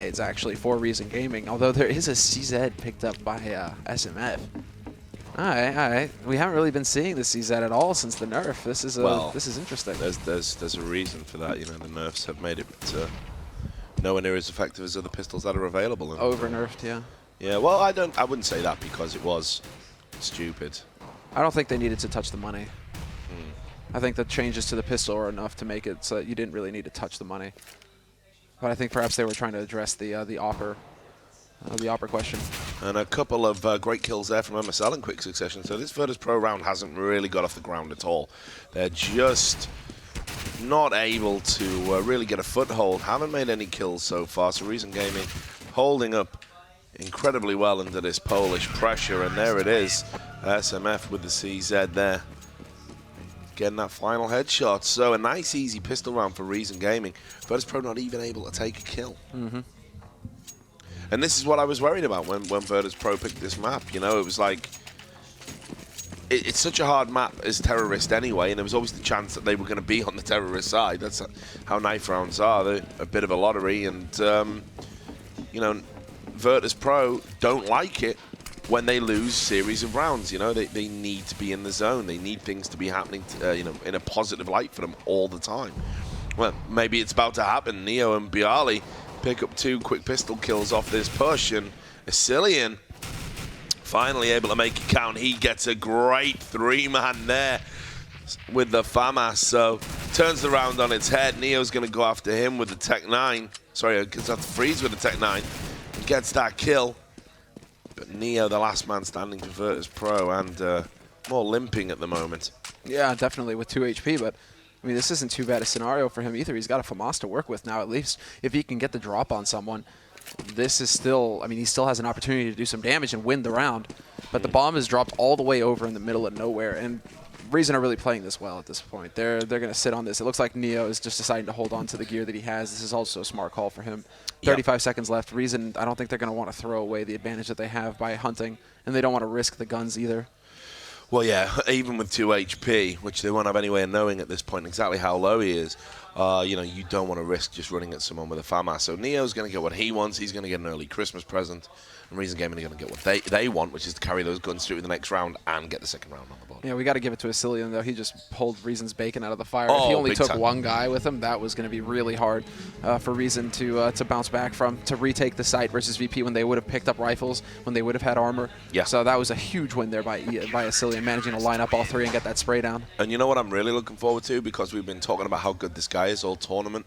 It's actually for Reason Gaming, although there is a CZ picked up by SMF. All right. We haven't really been seeing the CZ at all since the nerf. This is interesting. There's a reason for that. You know, the nerfs have made it nowhere near as effective as other pistols that are available. And, over nerfed, yeah. Yeah. Well, I wouldn't say that because it was stupid. I don't think they needed to touch the money. I think the changes to the pistol are enough to make it so that you didn't really need to touch the money. But I think perhaps they were trying to address the opper question. And a couple of great kills there from MSL in quick succession. So this Virtus.pro round hasn't really got off the ground at all. They're just not able to really get a foothold. Haven't made any kills so far. So Reason Gaming holding up incredibly well under this Polish pressure. And there it is. SMF with the CZ there. Getting that final headshot. So a nice, easy pistol round for Reason Gaming. Virtus.pro not even able to take a kill. And this is what I was worried about when Virtus.pro picked this map. You know, it was like, it's such a hard map as terrorist anyway, and there was always the chance that they were going to be on the terrorist side. That's how knife rounds are. They're a bit of a lottery, and, you know, Virtus.pro don't like it when they lose series of rounds. You know, they need to be in the zone. They need things to be happening, you know, in a positive light for them all the time. Well, maybe it's about to happen. Neo and Bialy pick up 2 quick pistol kills off this push, and Asilian finally able to make it count. He gets a great 3-man there with the FAMAS, so turns the round on its head. Neo's going to go after him with the Tech 9. Sorry, gets after Freeze with the Tech 9 and gets that kill. But Neo, the last man standing for Virtus.pro, and more limping at the moment. Yeah, definitely with 2 HP, but I mean, this isn't too bad a scenario for him either. He's got a FAMAS to work with now, at least. If he can get the drop on someone, this is still, I mean, he still has an opportunity to do some damage and win the round. But the bomb is dropped all the way over in the middle of nowhere, and Reason are really playing this well at this point. They're going to sit on this. It looks like Neo is just deciding to hold on to the gear that he has. This is also a smart call for him. 35 seconds left. Reason, I don't think they're going to want to throw away the advantage that they have by hunting, and they don't want to risk the guns either. Well, yeah, even with 2 HP, which they won't have any way of knowing at this point exactly how low he is, you know, you don't want to risk just running at someone with a FAMAS. So Neo's going to get what he wants. He's going to get an early Christmas present. And Reason Gaming are going to get what they want, which is to carry those guns through to the next round and get the second round on the board. Yeah, we got to give it to Asilian, though. He just pulled Reason's bacon out of the fire. If he only took one guy with him, that was going to be really hard for Reason to bounce back from, to retake the site versus VP when they would have picked up rifles, when they would have had armor. Yeah. So that was a huge win there by Asilian, managing to line up all 3 and get that spray down. And you know what I'm really looking forward to, because we've been talking about how good this guy is all tournament.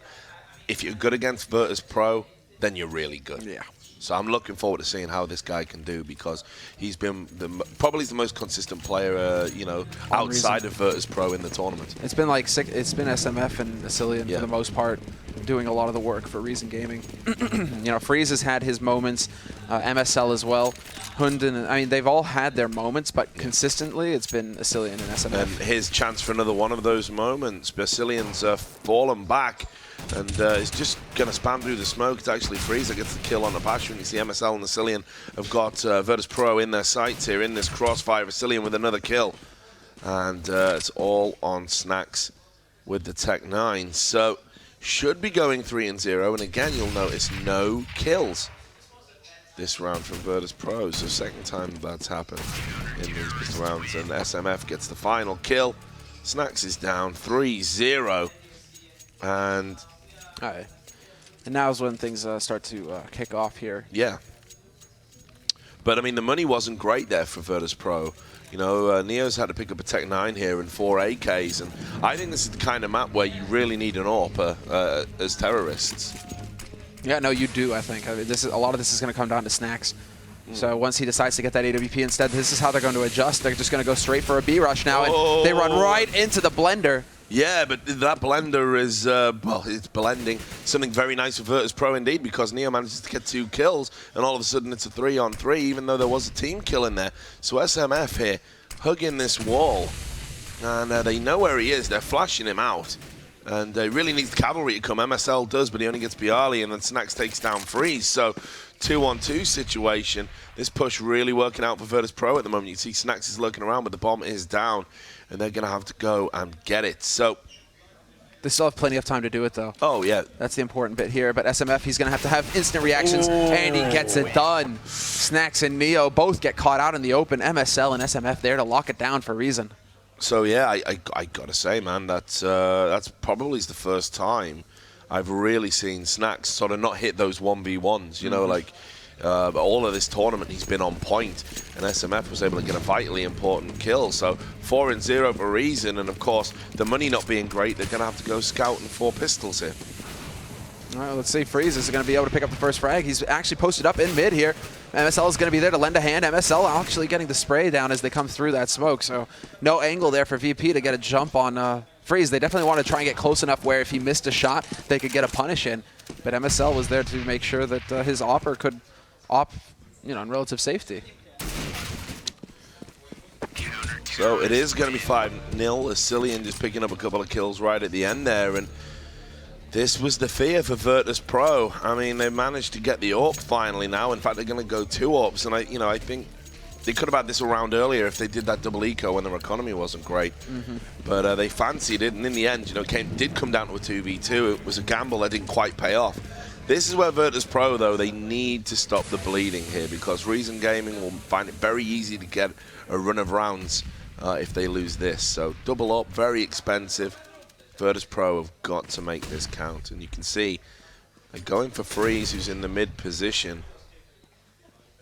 If you're good against Virtus.pro, then you're really good. Yeah. So I'm looking forward to seeing how this guy can do, because he's been probably the most consistent player, you know, outside of Virtus.pro in the tournament. It's been like it's been SMF and Asilian for the most part, doing a lot of the work for Reason Gaming. You know, Freeze has had his moments, MSL as well. Hunden, I mean, they've all had their moments, but consistently it's been Asilian and SMF. And his chance for another one of those moments. Asilian's fallen back, and is just going to spam through the smoke to actually Freeze that gets the kill on the Pasha. And you see MSL and Asilian have got Virtus.pro in their sights here in this crossfire. Asilian with another kill. And it's all on Snacks with the Tech 9. So should be going 3-0. And again, you'll notice no kills this round from Virtus.pro. So second time that's happened in these pistol rounds. And SMF gets the final kill. Snacks is down 3-0. And now's when things start to kick off here. Yeah. But, I mean, the money wasn't great there for Virtus.pro. You know, Neo's had to pick up a Tech 9 here and 4 AKs. And I think this is the kind of map where you really need an AWP as terrorists. Yeah, no, you do, I think. I mean, a lot of this is going to come down to Snacks. So once he decides to get that AWP instead, this is how they're going to adjust. They're just going to go straight for a B rush now. And they run right into the blender. Yeah, but that blender is, well, it's blending. Something very nice for Virtus.pro indeed, because Neo manages to get 2 kills, and all of a sudden it's a 3-on-3, even though there was a team kill in there. So SMF here, hugging this wall, and they know where he is. They're flashing him out, and he really needs cavalry to come. MSL does, but he only gets Bialy, and then Snacks takes down Freeze. So 2-on-2 situation. This push really working out for Virtus.pro at the moment. You see Snacks is lurking around, but the bomb is down, and they're going to have to go and get it. So They still have plenty of time to do it, though. Oh, yeah. That's the important bit here. But SMF, he's going to have instant reactions, and he gets it done. Snacks and Neo both get caught out in the open. MSL and SMF there to lock it down for reason. So, yeah, I got to say, man, that's probably the first time I've really seen Snacks sort of not hit those 1v1s, you know, like all of this tournament he's been on point, and SMF was able to get a vitally important kill. So 4-0 for a reason, and of course, the money not being great, they're going to have to go scouting 4 pistols here. All right, let's see. Freeze is going to be able to pick up the first frag. He's actually posted up in mid here. MSL is going to be there to lend a hand. MSL actually getting the spray down as they come through that smoke, so no angle there for VP to get a jump on Freeze. They definitely want to try and get close enough where if he missed a shot, they could get a punish in. But MSL was there to make sure that his opper could op, you know, in relative safety. So it is going to be 5-0. Asilian just picking up a couple of kills right at the end there, and this was the fear for Virtus.pro. I mean, they managed to get the AWP finally now. In fact, they're going to go 2 AWPs, and I think they could have had this around earlier if they did that double eco when their economy wasn't great. But they fancied it, and in the end, you know, did come down to a 2v2. It was a gamble that didn't quite pay off. This is where Virtus.pro, though, they need to stop the bleeding here, because Reason Gaming will find it very easy to get a run of rounds if they lose this. So double up, very expensive. Virtus.pro have got to make this count, and you can see they're going for Freeze, who's in the mid position.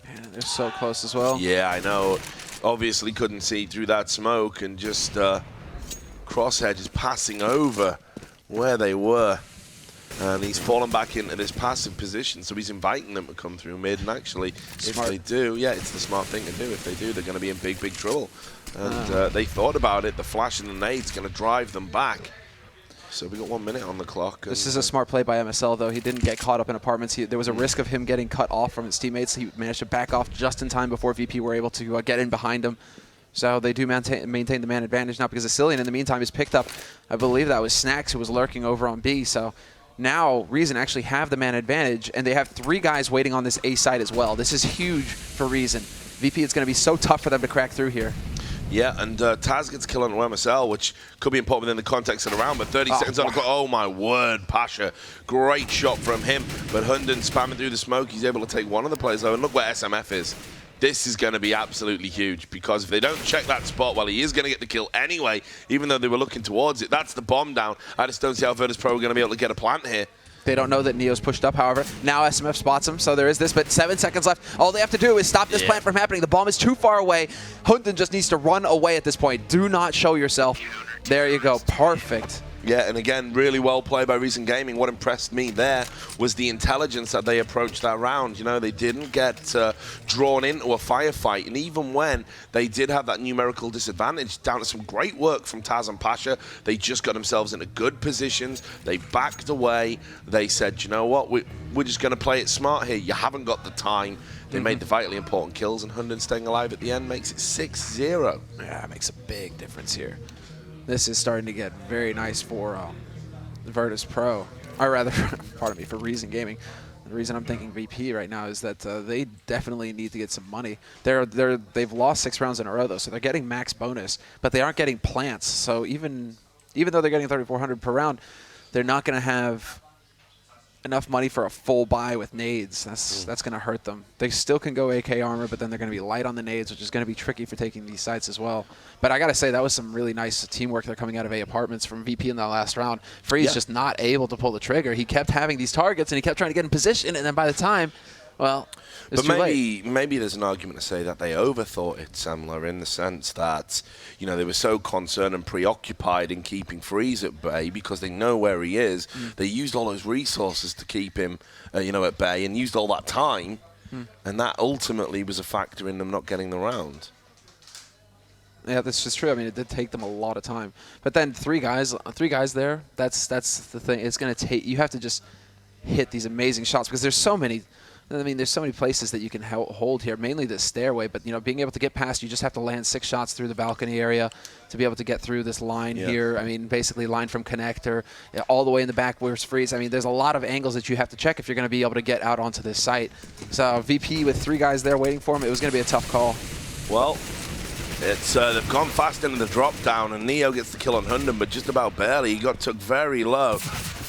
Man, they're so close as well. Yeah, I know. Obviously couldn't see through that smoke, and just Crosshair just passing over where they were. And he's fallen back into this passive position, so he's inviting them to come through mid. And actually, if they do, yeah, it's the smart thing to do. If they do, they're going to be in big, big trouble. And they thought about it. The flash and the nade's going to drive them back. So we got 1 minute on the clock. This is a smart play by MSL, though. He didn't get caught up in apartments. There was a risk of him getting cut off from his teammates. He managed to back off just in time before VP were able to get in behind him. So they do maintain the man advantage now, because Asilian, in the meantime, has picked up, I believe that was Snacks, who was lurking over on B. So now Reason actually have the man advantage, and they have 3 guys waiting on this A side as well. This is huge for Reason. VP, it's going to be so tough for them to crack through here. Yeah, and Taz gets killed on MSL, which could be important within the context of the round, but 30 seconds on the clock. Oh, my word, Pasha. Great shot from him, but Hunden spamming through the smoke. He's able to take one of the players, though, and look where SMF is. This is going to be absolutely huge, because if they don't check that spot, well, he is going to get the kill anyway, even though they were looking towards it. That's the bomb down. I just don't see how Virtus.pro are going to be able to get a plant here. They don't know that Neo's pushed up, however. Now SMF spots him, so there is this, but 7 seconds left. All they have to do is stop this plant from happening. The bomb is too far away. Hunden just needs to run away at this point. Do not show yourself. There you go. Perfect. Yeah, and again, really well played by Reason Gaming. What impressed me there was the intelligence that they approached that round. You know, they didn't get drawn into a firefight, and even when they did have that numerical disadvantage, down to some great work from Taz and Pasha, they just got themselves into good positions. They backed away. They said, you know what, we're just going to play it smart here. You haven't got the time. They made the vitally important kills, and Hunden staying alive at the end makes it 6-0. Yeah, it makes a big difference here. This is starting to get very nice for Virtus.pro, or rather, pardon me, for Reason Gaming. The reason I'm thinking VP right now is that they definitely need to get some money. They've lost 6 rounds in a row, though, so they're getting max bonus, but they aren't getting plants. So even though they're getting 3,400 per round, they're not going to have enough money for a full buy with nades. That's going to hurt them. They still can go AK armor, but then they're going to be light on the nades, which is going to be tricky for taking these sites as well. But I got to say, that was some really nice teamwork there coming out of A Apartments from VP in that last round. Freeze just not able to pull the trigger. He kept having these targets, and he kept trying to get in position, and then by the time, well, it's too late. Maybe there's an argument to say that they overthought it, Samler, in the sense that, you know, they were so concerned and preoccupied in keeping Freeze at bay because they know where he is. They used all those resources to keep him, you know, at bay, and used all that time, and that ultimately was a factor in them not getting the round. Yeah, that's just true. I mean, it did take them a lot of time. But then 3 guys there, that's the thing. It's going to take, you have to just hit these amazing shots, because there's so many. I mean, there's so many places that you can hold here, mainly the stairway, but, you know, being able to get past, you just have to land 6 shots through the balcony area to be able to get through this line here. I mean, basically line from connector all the way in the back where's Freeze. I mean, there's a lot of angles that you have to check if you're going to be able to get out onto this site. So VP with 3 guys there waiting for him, it was going to be a tough call. Well, It's they've gone fast into the drop down, and Neo gets the kill on Hundem, but just about barely. He got took very low,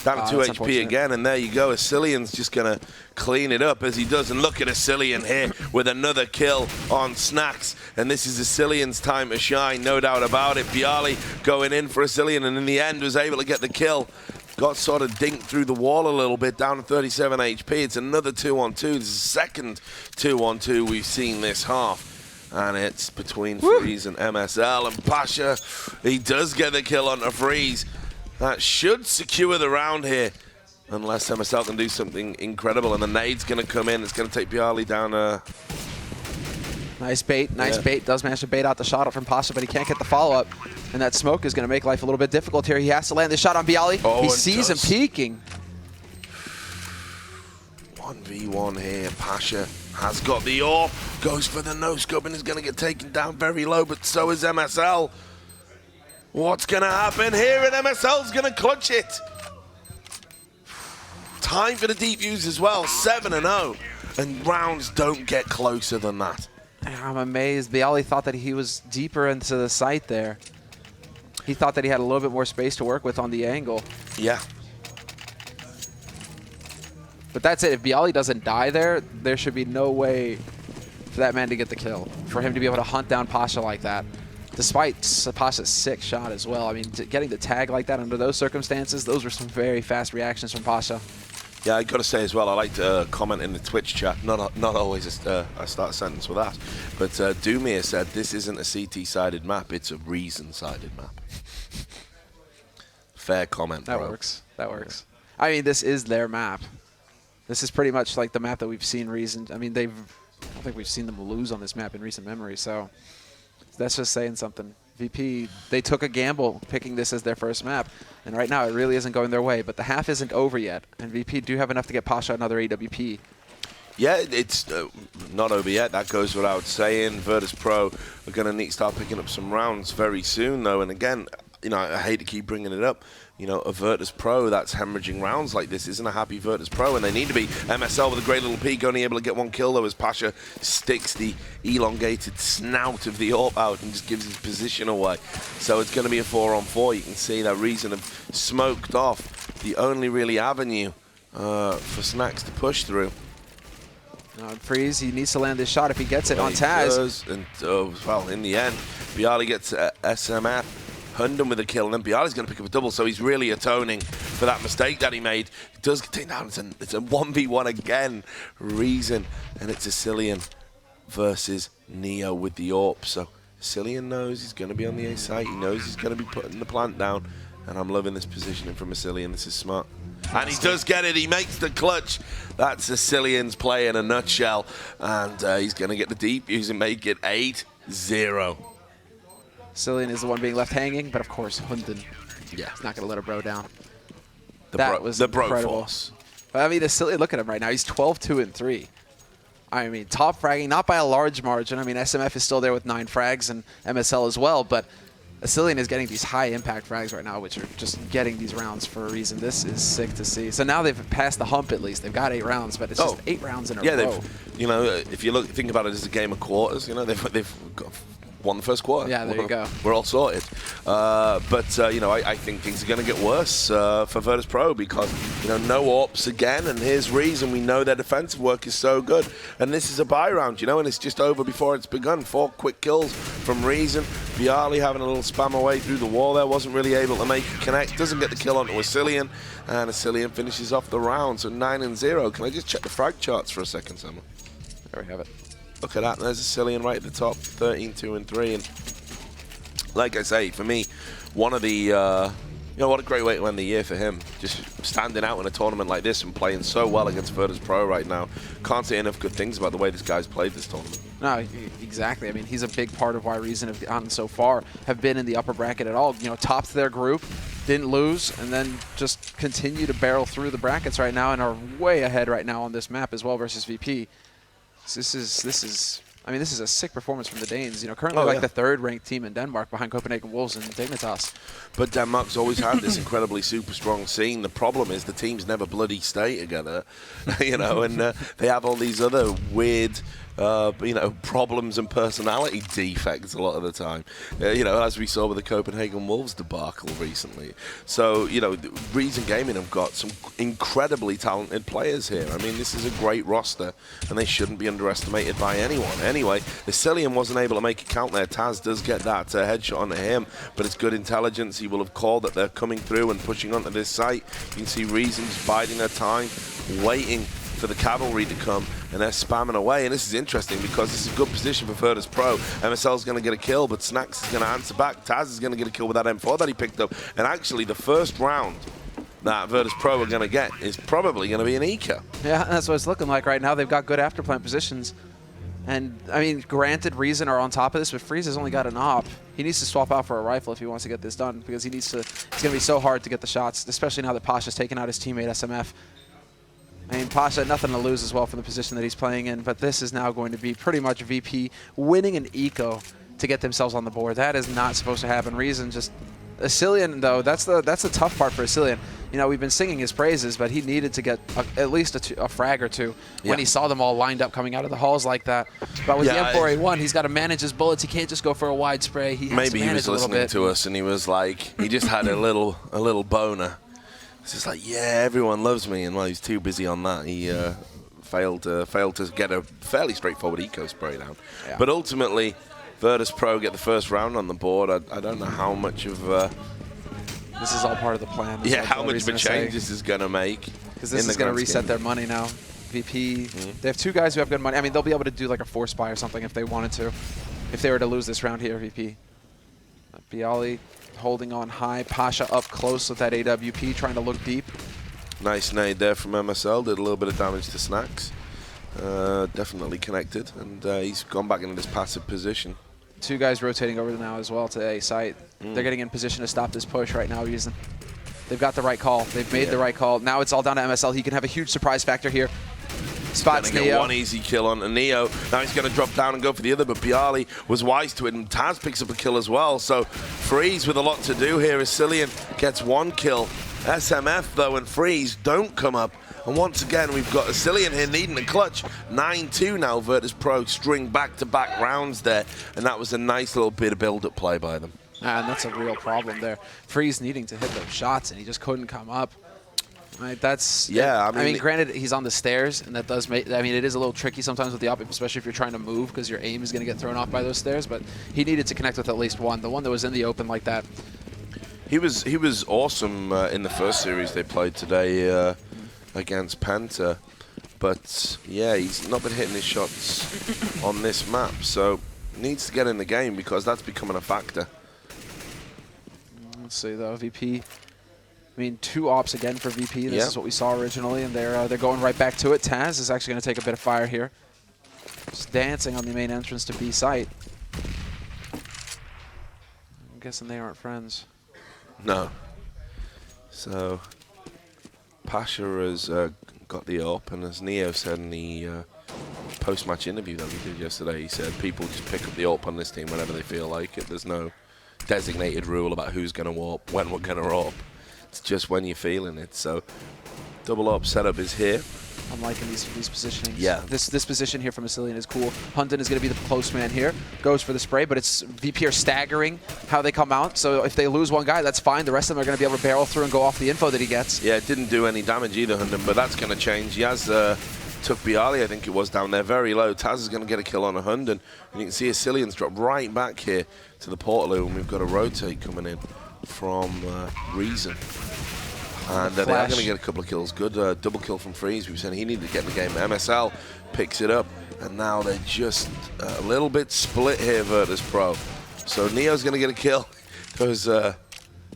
down to 2 HP again, and there you go. Asilian's just gonna clean it up as he does, and look at Asilian here with another kill on Snacks, and this is Asilian's time to shine, no doubt about it. Bialy going in for Asilian, and in the end was able to get the kill. Got sort of dinked through the wall a little bit, down to 37 HP. It's another 2-on-2. This is the second 2-on-2 we've seen this half. And it's between Freeze and MSL. And Pasha, he does get the kill onto Freeze. That should secure the round here. Unless MSL can do something incredible. And the nade's going to come in. It's going to take Bialy down. Nice bait. Nice bait. Does manage to bait out the shot from Pasha, but he can't get the follow-up. And that smoke is going to make life a little bit difficult here. He has to land the shot on Bialy. Oh, he sees him peeking. 1v1 here. Pasha has got the AWP. Goes for the no-scope and is going to get taken down very low, but so is MSL. What's going to happen here? And MSL's going to clutch it. Time for the deep use as well. 7-0. And rounds don't get closer than that. I'm amazed. Bialy thought that he was deeper into the site there. He thought that he had a little bit more space to work with on the angle. Yeah. But that's it. If Bialy doesn't die there, there should be no way for that man to get the kill. For him to be able to hunt down Pasha like that. Despite Pasha's sick shot as well. I mean, getting the tag like that under those circumstances, those were some very fast reactions from Pasha. Yeah, I got to say as well, I like to comment in the Twitch chat. Not always I start a sentence with that. But Doomir said this isn't a CT-sided map, it's a Reason-sided map. Fair comment, That bro. works. That works. I mean, this is their map. This is pretty much like the map that we've seen Reason. I mean, I don't think we've seen them lose on this map in recent memory, so that's just saying something. VP, they took a gamble picking this as their first map, and right now it really isn't going their way, but the half isn't over yet, and VP do have enough to get Pasha another AWP. Yeah, it's not over yet. That goes without saying. Virtus.pro are going to need to start picking up some rounds very soon, though, and again, you know, I hate to keep bringing it up. You know, a Virtus.pro that's hemorrhaging rounds like this isn't a happy Virtus.pro, and they need to be. MSL with a great little peek, only able to get one kill, though, as Pasha sticks the elongated snout of the AWP out and just gives his position away. So it's going to be a 4-on-4. You can see that Reason have smoked off the only really avenue for Snacks to push through. Freeze, he needs to land this shot if he gets it on He Taz. does, and well, in the end, Bialy gets SMF. Hundem with a kill, and then Bialy's going to pick up a double, so he's really atoning for that mistake that he made. He does get taken down. It's a 1v1 again. Reason, and it's Asilian versus Neo with the AWP. So Asilian knows he's going to be on the A site. He knows he's going to be putting the plant down, and I'm loving this positioning from Asilian. This is smart. And he does get it. He makes the clutch. That's Asilian's play in a nutshell, and he's going to get the deep use and make it 8-0. Cillian is the one being left hanging, but of course, Hunden, yeah, he's not going to let a bro down. That was the bro incredible. force. I mean, Cillian, look at him right now. He's 12-2-3. I mean, top fragging, not by a large margin. I mean, SMF is still there with 9 frags and MSL as well, but Cillian is getting these high-impact frags right now, which are just getting these rounds for a reason. This is sick to see. So now they've passed the hump at least. They've got 8 rounds, but it's just 8 rounds in a row. Yeah, you know, if you think about it as a game of quarters, you know, they've got won the first quarter. Yeah, there you go. We're all sorted. You know, I think things are going to get worse for Virtus.pro because, you know, no AWPs again, and here's Reason. We know their defensive work is so good. And this is a buy round, you know, and it's just over before it's begun. 4 quick kills from Reason. Bialy having a little spam away through the wall there, wasn't really able to make it connect. Doesn't get the kill onto Asilian, and Asilian finishes off the round, so 9-0. Can I just check the frag charts for a second, Samuel? There we have it. Look at that, there's Asilian right at the top, 13-2-3, and like I say, for me, one of the, you know, what a great way to end the year for him. Just standing out in a tournament like this and playing so well against Virtus.pro right now. Can't say enough good things about the way this guy's played this tournament. No, exactly. I mean, he's a big part of why Reason have gotten so far, have been in the upper bracket at all. You know, topped their group, didn't lose, and then just continue to barrel through the brackets right now and are way ahead right now on this map as well versus VP. So this is a sick performance from the Danes. You know, currently the 3rd ranked team in Denmark behind Copenhagen Wolves and Dignitas. But Denmark's always had this incredibly super strong scene. The problem is the teams never bloody stay together, you know, and they have all these other weird problems and personality defects a lot of the time. As we saw with the Copenhagen Wolves debacle recently. So, Reason Gaming have got some incredibly talented players here. I mean, this is a great roster, and they shouldn't be underestimated by anyone. Anyway, Asilian wasn't able to make a count there. Taz does get that headshot onto him, but it's good intelligence. He will have called that they're coming through and pushing onto this site. You can see Reason's biding their time, waiting for the cavalry to come, and they're spamming away. And this is interesting because this is a good position for Virtus.pro. MSL's going to get a kill, but Snacks is going to answer back. Taz is going to get a kill with that M4 that he picked up. And actually, the first round that Virtus.pro are going to get is probably going to be an eco. Yeah, that's what it's looking like right now. They've got good afterplant positions. And, I mean, granted, Reason are on top of this, but Freeze has only got an op. He needs to swap out for a rifle if he wants to get this done, because it's going to be so hard to get the shots, especially now that Pasha's taken out his teammate SMF. I mean, Pasha, nothing to lose as well from the position that he's playing in, but this is now going to be pretty much VP winning an eco to get themselves on the board. That is not supposed to happen. Reason just... Asilian, though, that's the tough part for Asilian. We've been singing his praises, but he needed to get at least a frag or two when he saw them all lined up coming out of the halls like that. But with the M4A1, he's got to manage his bullets. He can't just go for a wide spray. Maybe he was listening to us, and he was like, he just had a little boner. It's just like, yeah, everyone loves me, and while he's too busy on that, he failed to get a fairly straightforward eco spray down. Yeah. But ultimately, Virtus.pro get the first round on the board. I don't know how much of this is all part of the plan. How much of a change this is going to make. Because this is going to reset their money now. VP, they have two guys who have good money. I mean, they'll be able to do like a force buy or something if they wanted to. If they were to lose this round here, VP. Bialy holding on high. Pasha up close with that AWP, trying to look deep. Nice nade there from MSL. Did a little bit of damage to Snacks. Definitely connected, and he's gone back into this passive position. Two guys rotating over now as well to A site. They're getting in position to stop this push right now. They've got the right call. They've made the right call. Now it's all down to MSL. He can have a huge surprise factor here. Spots Neo. Get one easy kill on Neo. Now he's going to drop down and go for the other, but Bialy was wise to it, and Taz picks up a kill as well. So Freeze with a lot to do here. Asilian gets one kill. SMF, though, and Freeze don't come up. And once again, we've got Asilian here needing a clutch. 9-2 now, Virtus.pro string back-to-back rounds there. And that was a nice little bit of build-up play by them. And that's a real problem there. Freeze needing to hit those shots, and he just couldn't come up. Right, that's... Yeah, I mean, granted, he's on the stairs, and that does make... I mean, it is a little tricky sometimes with the op, especially if you're trying to move, because your aim is going to get thrown off by those stairs. But he needed to connect with at least one. The one that was in the open like that. He was awesome in the first series they played today against Panther, but yeah, he's not been hitting his shots on this map, so needs to get in the game because that's becoming a factor. Let's see though, VP. I mean, 2 ops again for VP. This is what we saw originally, and they're going right back to it. Taz is actually going to take a bit of fire here. Just dancing on the main entrance to B site. I'm guessing they aren't friends. No. So Pasha has got the op, and as Neo said in the post-match interview that we did yesterday, he said people just pick up the op on this team whenever they feel like it. There's no designated rule about who's going to warp, when we're going to warp. It's just when you're feeling it. So double op setup is here. I'm liking these positionings. Yeah. This position here from Asilian is cool. Hunton is going to be the close man here. Goes for the spray, but it's VP are staggering how they come out. So if they lose one guy, that's fine. The rest of them are going to be able to barrel through and go off the info that he gets. Yeah, it didn't do any damage either, Hunton, but that's going to change. Yaz took Bialy, I think it was, down there very low. Taz is going to get a kill on a Hunton. And you can see Asilian's drop right back here to the portal, and we've got a rotate coming in from Reason. And they are going to get a couple of kills. Good double kill from Freeze. We said he needed to get in the game. MSL picks it up, and now they're just a little bit split here, Virtus.pro. So Neo's going to get a kill.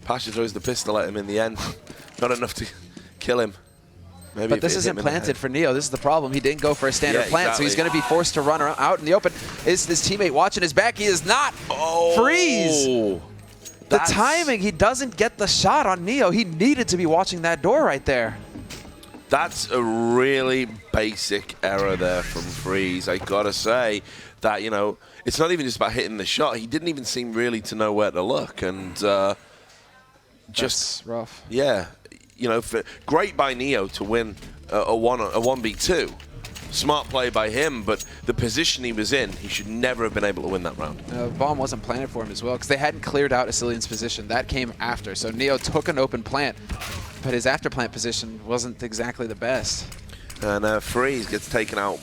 Pasha throws the pistol at him in the end. Not enough to kill him. Maybe but this isn't planted for Neo. This is the problem. He didn't go for a standard plant, so he's going to be forced to run out in the open. Is this teammate watching his back? He is not. Freeze! The timing, he doesn't get the shot on Neo. He needed to be watching that door right there. That's a really basic error there from Freeze. I gotta say that, you know, it's not even just about hitting the shot. He didn't even seem really to know where to look, and just rough. Yeah, you know, great by Neo to win a 1v2, smart play by him, but the position he was in, he should never have been able to win that round. Bomb wasn't planted for him as well, because they hadn't cleared out Asilian's position. That came after, so Neo took an open plant, but his after plant position wasn't exactly the best. And Freeze gets taken out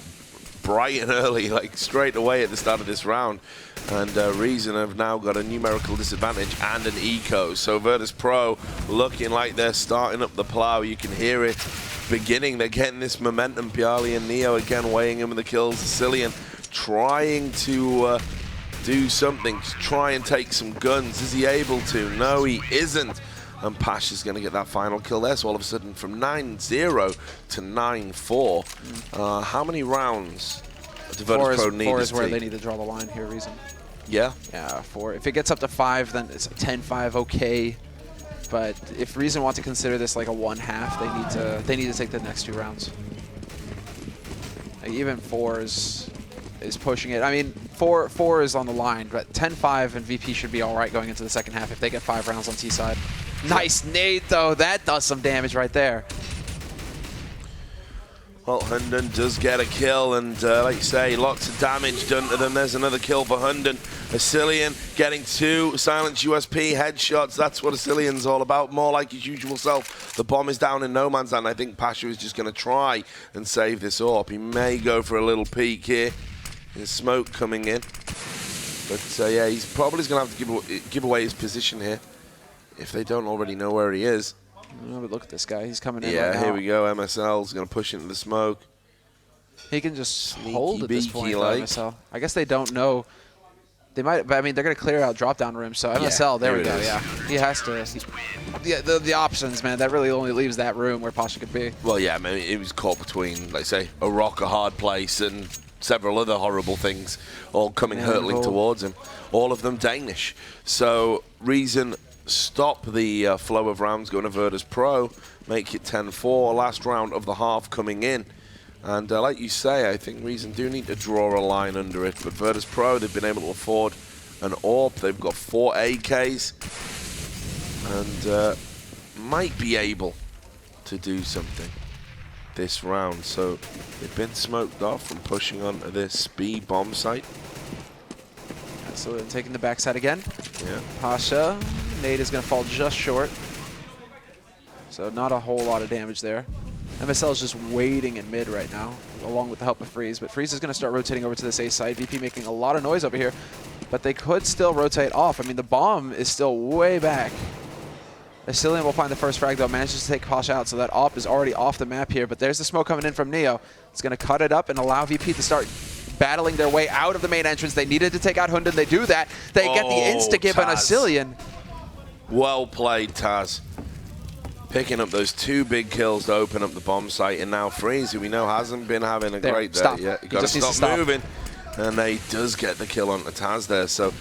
bright and early, like straight away at the start of this round. And Reason have now got a numerical disadvantage and an eco. So Virtus.pro looking like they're starting up the plow. You can hear it beginning. They're getting this momentum. Piali and Neo again weighing in with the kills. Cillian trying to do something, to try and take some guns. Is he able to? No, he isn't. And Pash is going to get that final kill there. So all of a sudden, from 9-0 to 9-4, how many rounds do Virtus.pro need? 4 is where they need to draw the line here, Reason. Yeah? Yeah, 4. If it gets up to 5, then it's 10-5, okay. But if Reason wants to consider this like a 1/2, they need to take the next 2 rounds. Like even 4 is pushing it. I mean, 4 is on the line, but 10-5 and VP should be all right going into the second half if they get 5 rounds on T side. Nice nade, though. That does some damage right there. Well, Hunden does get a kill, and like you say, lots of damage done to them. There's another kill for Hunden. Asilian getting 2 silent USP headshots. That's what Asilian's all about, more like his usual self. The bomb is down in no man's land. I think Pasha is just going to try and save this AWP. He may go for a little peek here. There's smoke coming in. But yeah, he's probably going to have to give away his position here if they don't already know where he is. Oh, but look at this guy. He's coming in. Yeah, right now. here we go. MSL's going to push into the smoke. He can just Sneaky hold at this point. like. MSL. I guess they don't know. They might, but I mean, they're going to clear out drop down rooms. So MSL, there we go. Yeah, he has to. Yeah, the options, man. That really only leaves that room where Pasha could be. Well, yeah, I mean, it was caught between, like say, a rock, a hard place, and several other horrible things, all coming hurtling towards him. All of them Danish. So Reason stop the flow of rounds going to Virtus.pro, make it 10-4. Last round of the half coming in. And like you say, I think Reason do need to draw a line under it. But Virtus.pro, they've been able to afford an AWP. They've got 4 AKs. And might be able to do something this round. So they've been smoked off from pushing onto this B bomb site. So they're taking the backside again. Yeah. Pasha. Nade is going to fall just short. So not a whole lot of damage there. MSL is just waiting in mid right now, along with the help of Freeze. But Freeze is going to start rotating over to this A side. VP making a lot of noise over here. But they could still rotate off. I mean, the bomb is still way back. Asilian will find the first frag, though. Manages to take Pasha out, so that AWP is already off the map here. But there's the smoke coming in from Neo. It's going to cut it up and allow VP to start battling their way out of the main entrance. They needed to take out Hunden. They do that. They get the insta-give on Asilian. Well played, Taz. Picking up those 2 big kills to open up the bomb site. And now Freeze, who we know hasn't been having a great day. Stop. Yeah, got to stop moving. And they does get the kill onto Taz there. So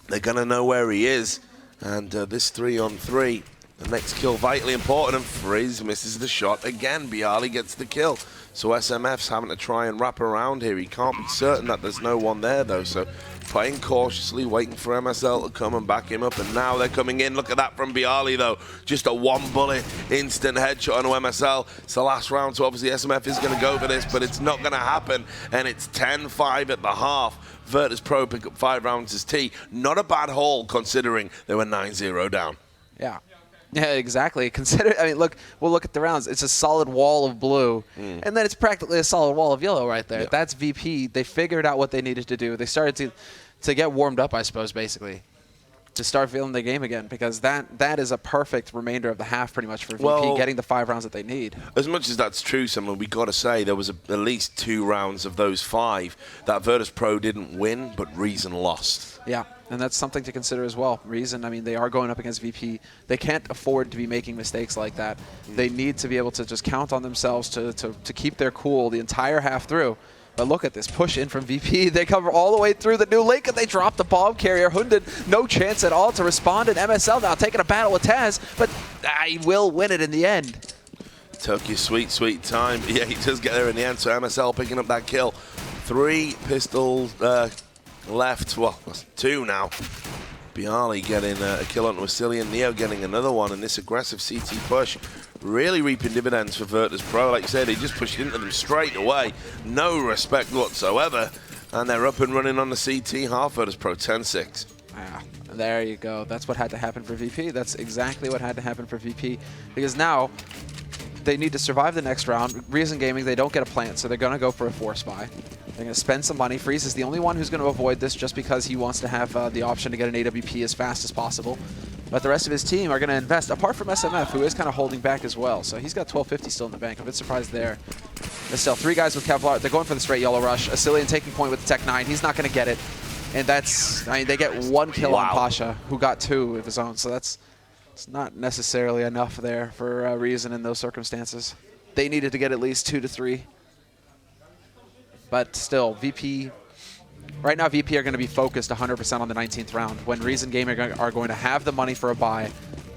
they're going to know where he is. And this 3-on-3, the next kill vitally important. And Freeze misses the shot again. Bialy gets the kill. So SMF's having to try and wrap around here. He can't be certain that there's no one there, though. So playing cautiously, waiting for MSL to come and back him up. And now they're coming in. Look at that from Bialy, though. Just a 1-bullet instant headshot on MSL. It's the last round, so obviously SMF is going to go for this, but it's not going to happen. And it's 10-5 at the half. Virtus.pro pick up 5 rounds as T. Not a bad haul, considering they were 9-0 down. Yeah. Yeah, exactly. Consider, I mean, we'll look at the rounds. It's a solid wall of blue, and then it's practically a solid wall of yellow right there. Yeah. That's VP. They figured out what they needed to do. They started to get warmed up, I suppose, basically, to start feeling the game again, because that is a perfect remainder of the half, pretty much, for VP getting the 5 rounds that they need. As much as that's true, someone we got to say there was at least 2 rounds of those 5 that Virtus.pro didn't win, but Reason lost. Yeah. And that's something to consider as well. Reason, I mean, they are going up against VP. They can't afford to be making mistakes like that. They need to be able to just count on themselves to keep their cool the entire half through. But look at this push in from VP. They cover all the way through the new link, and they drop the bomb carrier. Hunden, no chance at all to respond. And MSL now taking a battle with Taz, but he will win it in the end. Took his sweet, sweet time. Yeah, he does get there in the end, so MSL picking up that kill. 3 pistols left, well, 2 now. Bialy getting a kill onto Asilian, Neo getting another one, and this aggressive CT push really reaping dividends for Virtus.pro. Like you said, he just pushed into them straight away. No respect whatsoever. And they're up and running on the CT half. Virtus.pro 10-6. Yeah, there you go. That's what had to happen for VP. That's exactly what had to happen for VP. Because now they need to survive the next round. Reason Gaming, they don't get a plant, so they're going to go for a force buy. They're going to spend some money. Freeze is the only one who's going to avoid this just because he wants to have the option to get an AWP as fast as possible. But the rest of his team are going to invest, apart from SMF, who is kind of holding back as well. So he's got 1250 still in the bank. I'm a bit surprised there. There's still 3 guys with Kevlar. They're going for the straight yellow rush. Asilian taking point with the Tech 9. He's not going to get it. And that's, I mean, they get 1 kill on Pasha, who got 2 of his own. So it's not necessarily enough there for Reason in those circumstances. They needed to get at least 2 to 3. But still, VP, right now VP are going to be focused 100% on the 19th round. When Reason Gaming are going to have the money for a buy,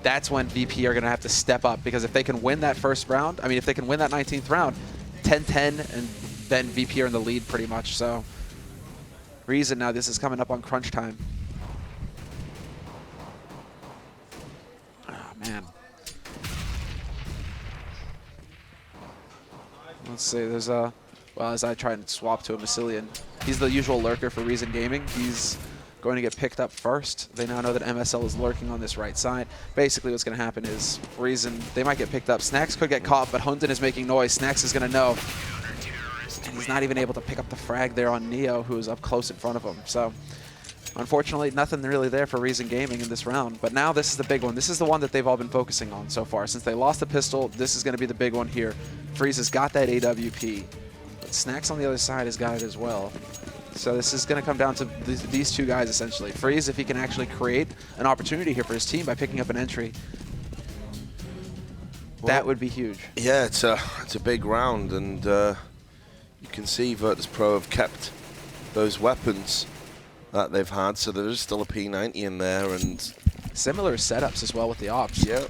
that's when VP are going to have to step up. Because if they can win that first round, I mean, if they can win that 19th round, 10-10, and then VP are in the lead pretty much. So Reason now, this is coming up on crunch time. Oh, man. Let's see, there's a... Well, as I try and swap to a Massilian, he's the usual lurker for Reason Gaming. He's going to get picked up first. They now know that MSL is lurking on this right side. Basically, what's going to happen is Reason, they might get picked up. Snacks could get caught, but Hunden is making noise. Snacks is going to know. And he's not even able to pick up the frag there on Neo, who is up close in front of him. So, unfortunately, nothing really there for Reason Gaming in this round. But now this is the big one. This is the one that they've all been focusing on so far. Since they lost the pistol, this is going to be the big one here. Freeze has got that AWP. Snacks on the other side has got it as well. So this is going to come down to these 2 guys, essentially. Freeze, if he can actually create an opportunity here for his team by picking up an entry, that would be huge. Yeah, it's a big round, and you can see Virtus.pro have kept those weapons that they've had, so there's still a P90 in there, and similar setups as well with the ops. Yeah,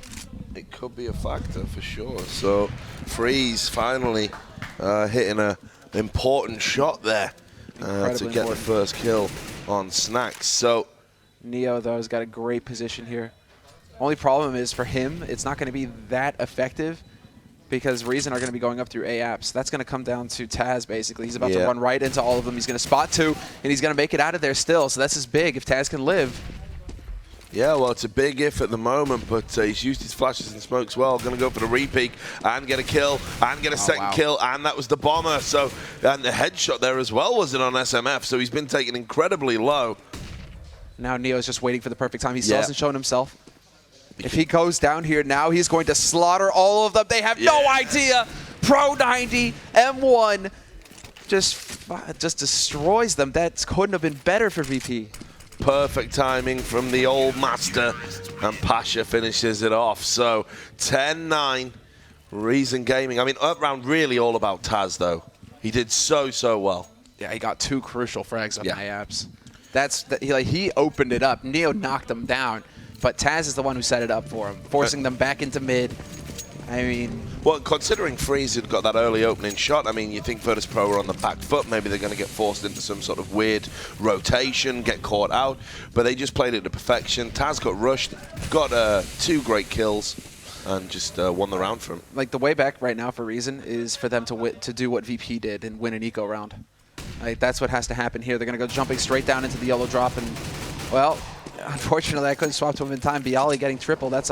it could be a factor for sure. So Freeze finally hitting an important shot there to get the first kill on Snacks. So Neo, though, has got a great position here. Only problem is for him, it's not going to be that effective because Reason are going to be going up through A-apps. That's going to come down to Taz, basically. He's about to run right into all of them. He's going to spot 2, and he's going to make it out of there still. So that's his big if Taz can live. Yeah, well, it's a big if at the moment, but he's used his flashes and smokes well. Going to go for the re-peek and get a kill and get a second kill, and that was the bomber. So, and the headshot there as well was it on SMF, so he's been taken incredibly low. Now Neo's just waiting for the perfect time. He still hasn't shown himself. If he goes down here now, he's going to slaughter all of them. They have no idea. Pro 90, M1 just destroys them. That couldn't have been better for VP. Perfect timing from the old master, and Pasha finishes it off. So 10-9, Reason Gaming. I mean, up round really all about Taz, though. He did so well. Yeah, he got 2 crucial frags on IAPs. He opened it up. Neo knocked him down, but Taz is the one who set it up for him, forcing them back into mid. I mean... Well, considering Freeze had got that early opening shot, I mean, you think Virtus.pro were on the back foot. Maybe they're going to get forced into some sort of weird rotation, get caught out. But they just played it to perfection. Taz got rushed, got 2 great kills, and just won the round for him. Like, the way back right now for Reason is for them to do what VP did and win an eco round. Like, that's what has to happen here. They're going to go jumping straight down into the yellow drop. And, well, unfortunately, I couldn't swap to him in time. Bialy getting triple. That's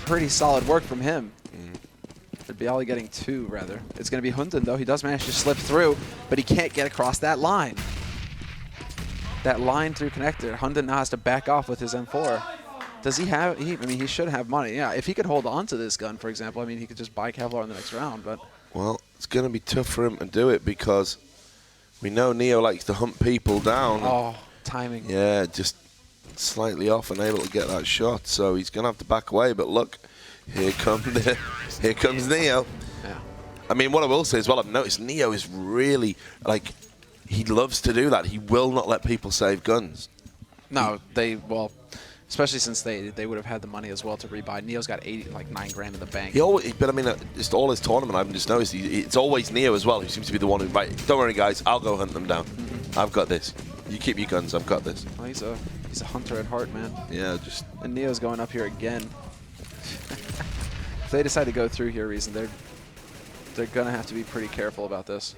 pretty solid work from him. Bialy getting 2, rather. It's going to be Hunden, though. He does manage to slip through, but he can't get across that line. That line through connector. Hunden now has to back off with his M4. Does he have... I mean, he should have money. Yeah, if he could hold on to this gun, for example, I mean, he could just buy Kevlar in the next round, but... Well, it's going to be tough for him to do it because we know Neo likes to hunt people down. Oh, timing. Yeah, just slightly off and able to get that shot, so he's going to have to back away, but look... Here comes Neo. Yeah. I mean, what I will say as well, I've noticed Neo is really, like, he loves to do that. He will not let people save guns. No, well, especially since they would have had the money as well to rebuy. Neo's got 9 grand in the bank. But I mean, just all his tournament, I've just noticed, it's always Neo as well who seems to be the one who, right, don't worry guys, I'll go hunt them down. I've got this. You keep your guns, I've got this. Well, he's a hunter at heart, man. Yeah, just... And Neo's going up here again. they decide to go through here, Reason, they're going to have to be pretty careful about this.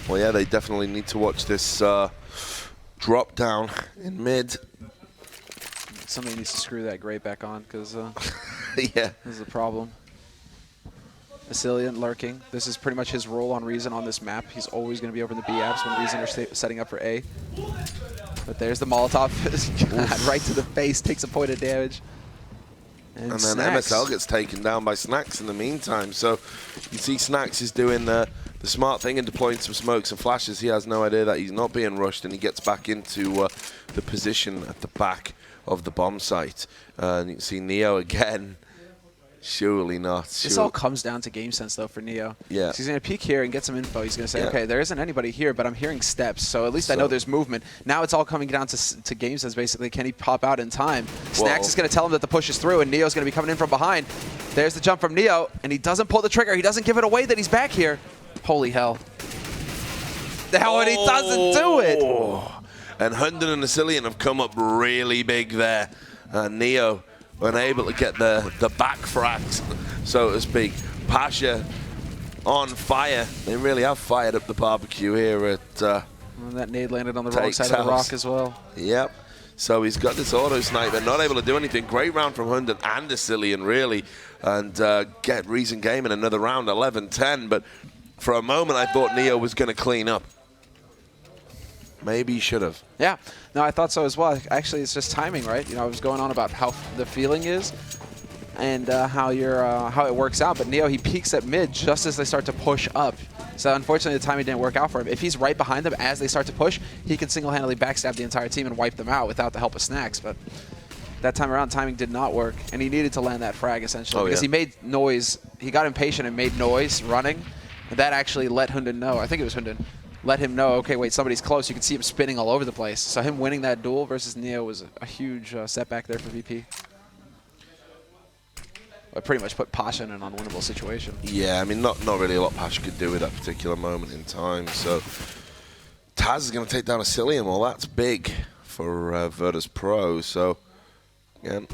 Well, yeah, they definitely need to watch this drop down in mid. Somebody needs to screw that grate back on because yeah, this is a problem. Asilian lurking. This is pretty much his role on Reason on this map. He's always going to be over in the B apps when Reason are setting up for A. But there's the Molotov. God, right to the face, takes a point of damage. And then Snacks. MSL gets taken down by Snacks in the meantime. So you see Snacks is doing the smart thing and deploying some smokes and flashes. He has no idea that he's not being rushed, and he gets back into the position at the back of the bomb site. And you can see Neo again. Surely not. This all comes down to game sense, though, for Neo. Yeah. So he's going to peek here and get some info. He's going to say, okay, there isn't anybody here, but I'm hearing steps, so at least I know there's movement. Now it's all coming down to game sense, basically. Can he pop out in time? Snacks is going to tell him that the push is through, and Neo's going to be coming in from behind. There's the jump from Neo, and he doesn't pull the trigger. He doesn't give it away that he's back here. Holy hell. And he doesn't do it. And Hunden and Asilian have come up really big there. Neo unable to get the back frags, so to speak. Pasha on fire. They really have fired up the barbecue here at and that nade landed on the wrong side of the rock as well. Yep. So he's got this auto sniper, not able to do anything. Great round from Hunden and Asilian, really. And get Reason game in another round, 11-10. But for a moment, I thought Neo was going to clean up. Maybe he should have. Yeah, no, I thought so as well. Actually, it's just timing, right? You know, I was going on about how the feeling is and how it works out. But Neo, he peaks at mid just as they start to push up. So unfortunately, the timing didn't work out for him. If he's right behind them as they start to push, he can single-handedly backstab the entire team and wipe them out without the help of Snacks. But that time around, timing did not work, and he needed to land that frag essentially because he made noise. He got impatient and made noise running, and that actually let Hunden know. I think it was Hunden. Let him know, okay, wait, somebody's close. You can see him spinning all over the place. So him winning that duel versus Neo was a huge setback there for VP. It pretty much put Pasha in an unwinnable situation. Yeah, I mean, not really a lot Pasha could do with that particular moment in time. So Taz is going to take down Asilian. Well, that's big for Virtus.pro. So, again,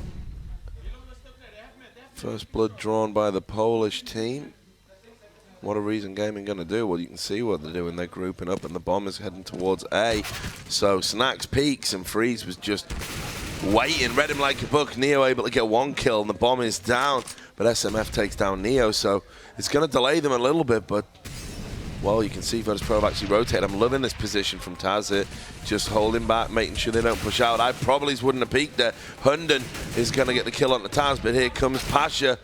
first blood drawn by the Polish team. What are Reason Gaming going to do? Well, you can see what they're doing. They're grouping up, and the bomb is heading towards A. So Snacks peaks, and Freeze was just waiting. Read him like a book. Neo able to get one kill, and the bomb is down. But SMF takes down Neo, so it's going to delay them a little bit. But, well, you can see Virtus.pro have actually rotated. I'm loving this position from Taz here. Just holding back, making sure they don't push out. I probably wouldn't have peeked there. Hunden is going to get the kill on the Taz, but here comes Pasha.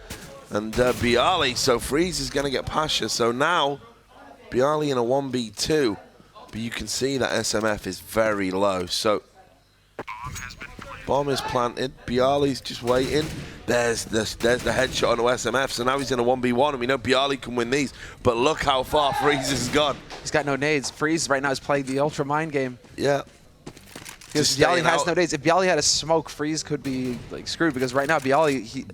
And Bialy, so Freeze is going to get Pasha. So now, Bialy in a 1v2. But you can see that SMF is very low. So, bomb is planted. Bialy's just waiting. There's the headshot on the SMF. So now he's in a 1v1. And we know Bialy can win these. But look how far Freeze has gone. He's got no nades. Freeze right now is playing the Ultra Mind game. Yeah. Because Bialy has no nades. If Bialy had a smoke, Freeze could be like screwed. Because right now, Bialy,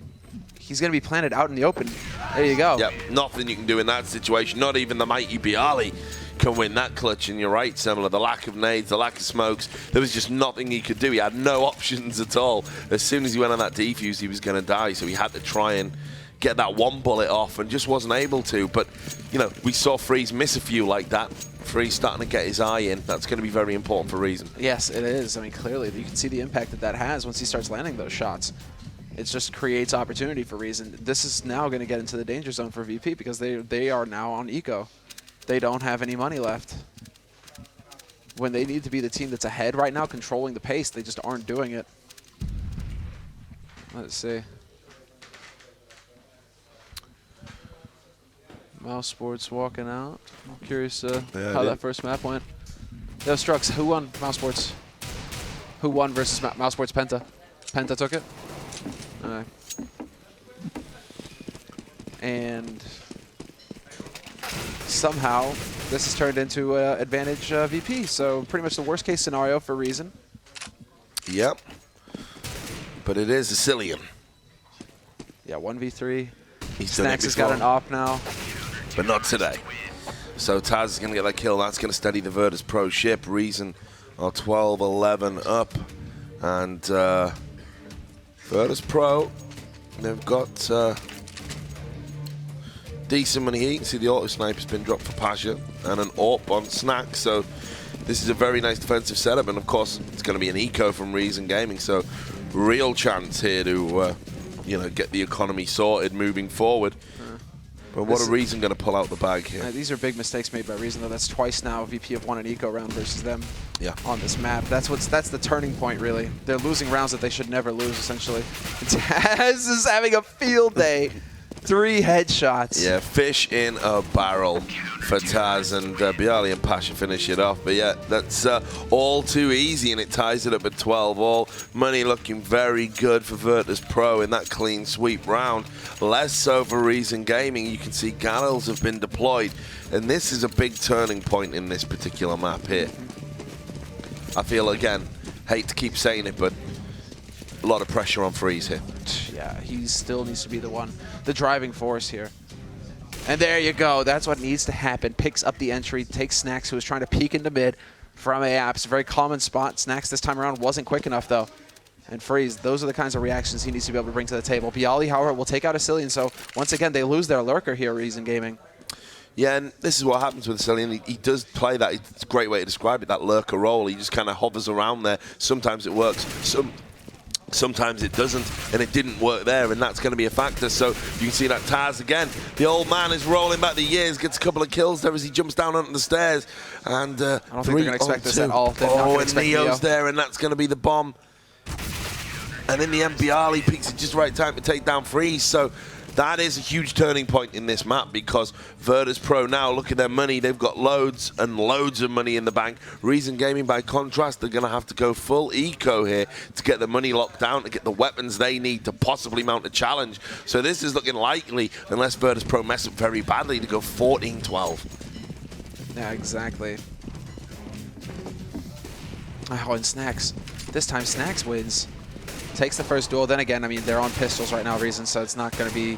he's going to be planted out in the open. There you go. Yep, nothing you can do in that situation. Not even the mighty Bialy can win that clutch. And you're right, Semler. The lack of nades, the lack of smokes, there was just nothing he could do. He had no options at all. As soon as he went on that defuse, he was going to die. So he had to try and get that one bullet off and just wasn't able to. But, you know, we saw Freeze miss a few like that. Freeze starting to get his eye in. That's going to be very important for Reason. Yes, it is. I mean, clearly, you can see the impact that has once he starts landing those shots. It just creates opportunity for Reason. This is now going to get into the danger zone for VP because they are now on eco. They don't have any money left. When they need to be the team that's ahead right now, controlling the pace, they just aren't doing it. Let's see. Mouse Sports walking out. I'm curious how that first map went. Yo, Strux, who won Mouse Sports? Who won versus Mouse Sports Penta? Penta took it? And somehow this has turned into advantage VP. So pretty much the worst case scenario for Reason. Yep. But it is Asilian. Yeah, 1v3. Snacks has got an op now. But not today. So Taz is going to get that kill. That's going to steady the Virtus.pro ship. Reason are 12-11 up. And Virtus.pro, they've got decent money here. You can see the auto sniper's been dropped for Pasha and an AWP on Snack. So this is a very nice defensive setup, and of course it's going to be an eco from Reason Gaming. So real chance here to get the economy sorted moving forward. But what a Reason going to pull out the bag here. These are big mistakes made by Reason, though. That's twice now VP have won an eco round versus them on this map. That's the turning point, really. They're losing rounds that they should never lose, essentially. Taz is having a field day. 3 headshots. Yeah, fish in a barrel for Taz, and Bialy and Pasha finish it off. But yeah, that's all too easy, and it ties it up at 12 all. Money looking very good for Virtus.pro in that clean sweep round. Less so for Reason Gaming. You can see Gallows have been deployed, and this is a big turning point in this particular map here. I feel, again, hate to keep saying it, but a lot of pressure on Freeze here. Yeah, he still needs to be the driving force here. And there you go. That's what needs to happen. Picks up the entry, takes Snacks, who was trying to peek into mid from A-Apps. Very common spot. Snacks this time around wasn't quick enough, though. And Freeze, those are the kinds of reactions he needs to be able to bring to the table. Bialy, however, will take out Acer, so once again, they lose their lurker here, Reason Gaming. Yeah, and this is what happens with Acer. He does play that. It's a great way to describe it, that lurker role. He just kind of hovers around there. Sometimes it works. Sometimes it doesn't, and it didn't work there, and that's going to be a factor. So you can see that Taz again. The old man is rolling back the years, gets a couple of kills there as he jumps down onto the stairs. And I don't think they're going to expect this at all. And Neo's there, and that's going to be the bomb. And in the end, Bialy peaks at just the right time to take down Freeze. So that is a huge turning point in this map, because Virtus.pro now, look at their money. They've got loads and loads of money in the bank. Reason Gaming, by contrast, they're going to have to go full eco here to get the money locked down, to get the weapons they need to possibly mount a challenge. So this is looking likely, unless Virtus.pro mess up very badly, to go 14-12. Yeah, exactly. Oh, and Snacks. This time Snacks wins. Takes the first duel. Then again, I mean, they're on pistols right now, Reason, so it's not going to be...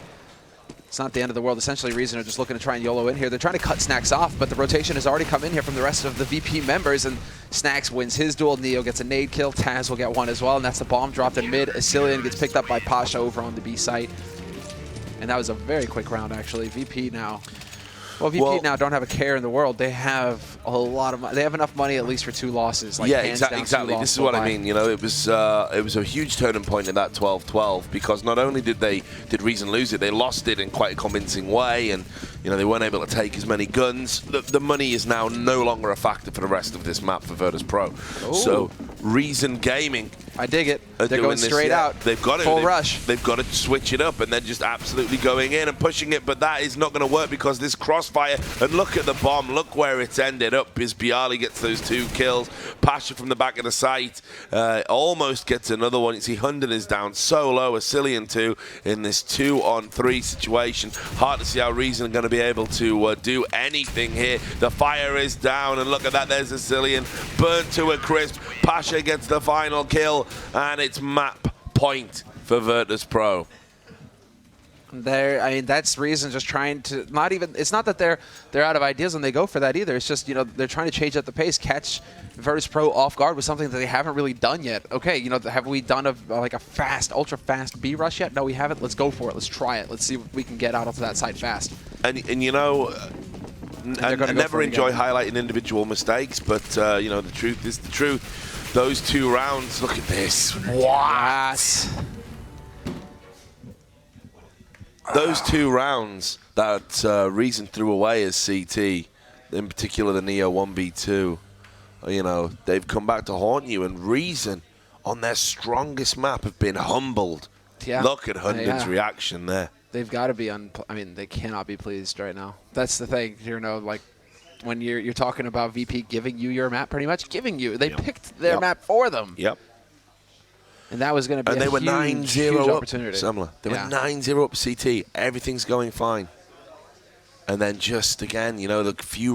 It's not the end of the world. Essentially, Reason are just looking to try and YOLO in here. They're trying to cut Snacks off, but the rotation has already come in here from the rest of the VP members, and Snacks wins his duel. Neo gets a nade kill. Taz will get one as well, and that's the bomb dropped in mid. Acer gets picked up by Pasha over on the B site. And that was a very quick round, actually. VP now... Well, VP now don't have a care in the world. They have a lot of money. They have enough money at least for 2 losses. Like, yeah, exactly. This is what I mean. You know, it was a huge turning point in that 12-12, because not only did Reason lose it, they lost it in quite a convincing way, and they weren't able to take as many guns. The money is now no longer a factor for the rest of this map for Virtus.pro. So Reason Gaming, I dig it. They're going straight out. They've got it. Full rush. They've got to switch it up, and they're just absolutely going in and pushing it. But that is not going to work, because this crossfire, and look at the bomb. Look where it's ended up. As Bialy gets those 2 kills. Pasha from the back of the site almost gets another one. You see Hunden is down so low. Acer 2 in this 2-on-3 situation. Hard to see how Reason are going to be able to do anything here. The fire is down, and look at that. There's Acer burnt to a crisp. Pasha gets the final kill, and it's map point for Virtus.pro. I mean, that's Reason just trying to it's not that they're out of ideas when they go for that either. It's just, they're trying to change up the pace, catch Virtus.pro off guard with something that they haven't really done yet. Okay, have we done a fast, ultra fast B rush yet? No, we haven't. Let's go for it. Let's try it. Let's see if we can get out onto that side fast. And I never enjoy highlighting individual mistakes, but the truth is the truth. Those 2 rounds, look at this. What? Those 2 rounds that Reason threw away as CT, in particular the Neo 1v2, they've come back to haunt you, and Reason, on their strongest map, have been humbled. Yeah. Look at Hunden's reaction there. They've got to be they cannot be pleased right now. That's the thing, when you're talking about VP giving you your map, pretty much giving you. They picked their map for them. Yep. And that was going to be a huge opportunity. They were 9-0 up CT. Everything's going fine. And then just, again, the few